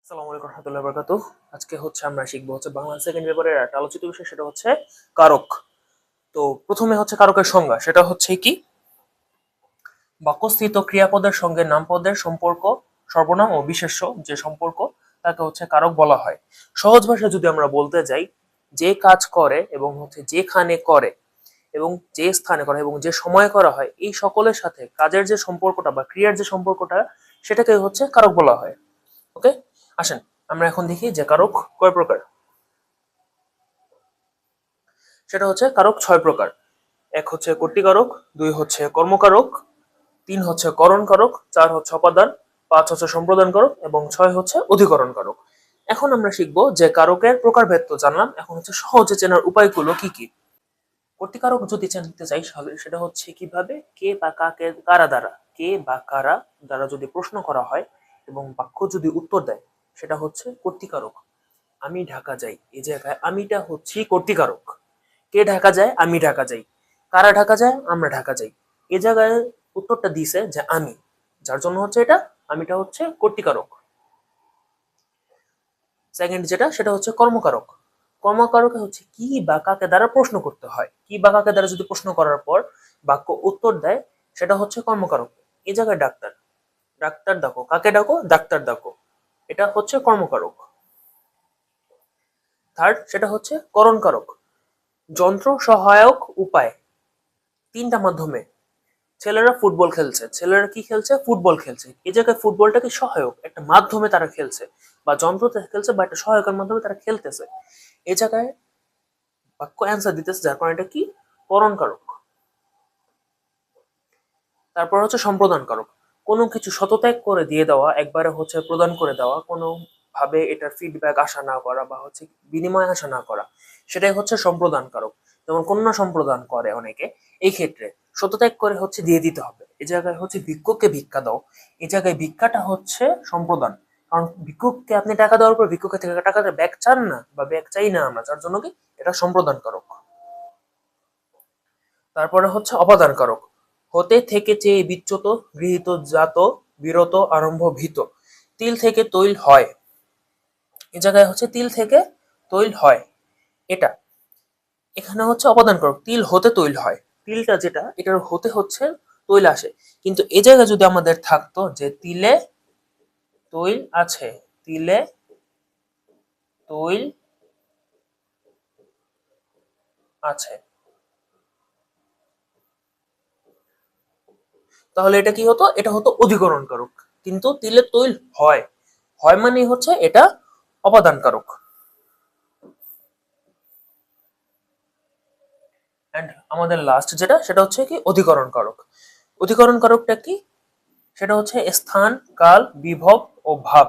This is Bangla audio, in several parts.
আসসালামু আলাইকুম রহমতুল্লাহি ওয়া বারাকাতুহু। আজকে আমরা শিখবো বাংলা সেকেন্ড পেপারের একটা আলোচিত বিষয়, সেটা হচ্ছে কারক। তো প্রথমে কারকের সংজ্ঞা, সেটা হচ্ছে কি? বাক্যস্থিত ক্রিয়াপদের সঙ্গে নামপদের সম্পর্ক, সর্বনাম ও বিশেষ্য যে সম্পর্ক, তাকে কারক বলা হয়। সহজ ভাষায় যদি আমরা বলতে যাই, যে কাজ করে এবং যেখানে করে এবং যে স্থানে করা এবং যে সময় করা হয়, এই সকলের সাথে কাজের যে সম্পর্কটা বা ক্রিয়ার যে সম্পর্কটা, সেটাকে কারক বলা হয়। ওকে, আসেন আমরা এখন দেখি যে কারক কয় প্রকার। সেটা কারক 6 প্রকার। এক কর্তৃকারক, 2 কর্মকারক, 3 করণ কারক, 4 অপাদান, 5 সম্প্রদান কারক এবং 6 অধিকরণ কারক। এখন আমরা শিখবো যে কারকের প্রকারভেদ তো জানলাম, এখন সহজে চেনার উপায়গুলো কি কি। কর্তৃকারক যদি জানতে চাই সেটা কিভাবে, কে বা কাকে কারা দ্বারা, কে বা কারা দ্বারা যদি প্রশ্ন করা হয় এবং বাক্য যদি উত্তর দেয়, সেটা কর্তৃকারক। আমি ঢাকা যাই, এই জায়গায় আমিটা কর্তৃকারক। কে ঢাকা যায়? আমি ঢাকা যাই। কারা ঢাকা যায়? আমরা ঢাকা যাই। এ জায়গায় উত্তরটা দিছে যে আমি, যার জন্য এটা আমিটা কর্তৃকারক। সেকেন্ড যেটা, সেটা কর্মকারক। কর্মকারকে কি বা কাকে দ্বারা প্রশ্ন করতে হয়, কি বা কাকে দ্বারা যদি প্রশ্ন করার পর বাক্য উত্তর দেয়, সেটা কর্মকারক। এই জায়গায় ডাক্তার, ডাক্তার ডাকো, কাকে ডাকো? ডাক্তার ডাকো, এটা কর্মকারক। থার্ড, সেটা করণ কারক। যন্ত্র সহায়ক উপায়, 3টা মাধ্যমে। ছেলেরা ফুটবল খেলছে, ছেলেরা কি খেলছে? ফুটবল খেলছে। এই জায়গায় ফুটবলটা কি সহায়ক, একটা মাধ্যমে তারা খেলছে, বা যন্ত্রতে খেলছে, বা একটা সহায়কের মাধ্যমে তারা খেলতেছে। এই জায়গায় বাক্য অ্যান্সার দিতেছে, যার কারণে এটা কি? করণ কারক। তারপর সম্প্রদান কারক। কোনো কিছু শতত্যাগ করে দিয়ে দেওয়া, একবারে প্রদান করে দেওয়া, কোনো ভাবে এটার ফিডব্যাক আশা না করা বা বিনিময় আশা না করা, সেটাই সম্প্রদান কারক। যেমন কন্যা সম্প্রদান করে অনেকে, এই ক্ষেত্রে শতত্যাগ করে দিয়ে দিতে হবে। এই জায়গায় ভিক্ষুককে ভিক্ষা দাও, এই জায়গায় ভিক্ষাটা সম্প্রদান। কারণ ভিক্ষুককে আপনি টাকা দেওয়ার পর ভিক্ষুকের থেকে টাকাটা ব্যাক চান না, বা ব্যাক চাই না আমরা, যার জন্য কি এটা সম্প্রদান কারক। তারপরে অপাদান কারক। হতে থেকে চেয়ে বিচ্যুত, গৃহীত, জাত, বিরত, আরম্ভ, ভীত। তিল থেকে তৈল হয়, এই জায়গায় তিল থেকে তৈল হয়, এটা এখানে অপাদান কারক। তিল হতে তৈল হয়, তিলটা যেটা, এটার হতে তৈল আসে। কিন্তু এই জায়গায় যদি আমাদের থাকতো যে তিলে তৈল আছে, তিলে তৈল আছে, তাহলে এটা কি হতো? এটা অধিকরণ কারক। কিন্তু তিলে তৈল হয়, হয় মানে এটা অপাদান কারক। এন্ড আমাদের লাস্ট যেটা, সেটা কি? অধিকরণ কারক। অধিকরণ কারকটা কি? সেটা স্থান, কাল, বিভব ও ভাব,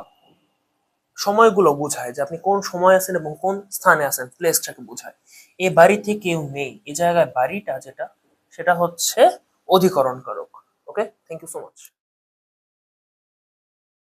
সময়গুলো বোঝায় যে আপনি কোন সময় আছেন এবং কোন স্থানে আছেন, প্লেসটাকে বোঝায়। এই বাড়িতে কেউ নেই, এই জায়গায় বাড়িটা যেটা, সেটা অধিকরণ কারক। ওকে, থ্যাংক ইউ সো মাচ।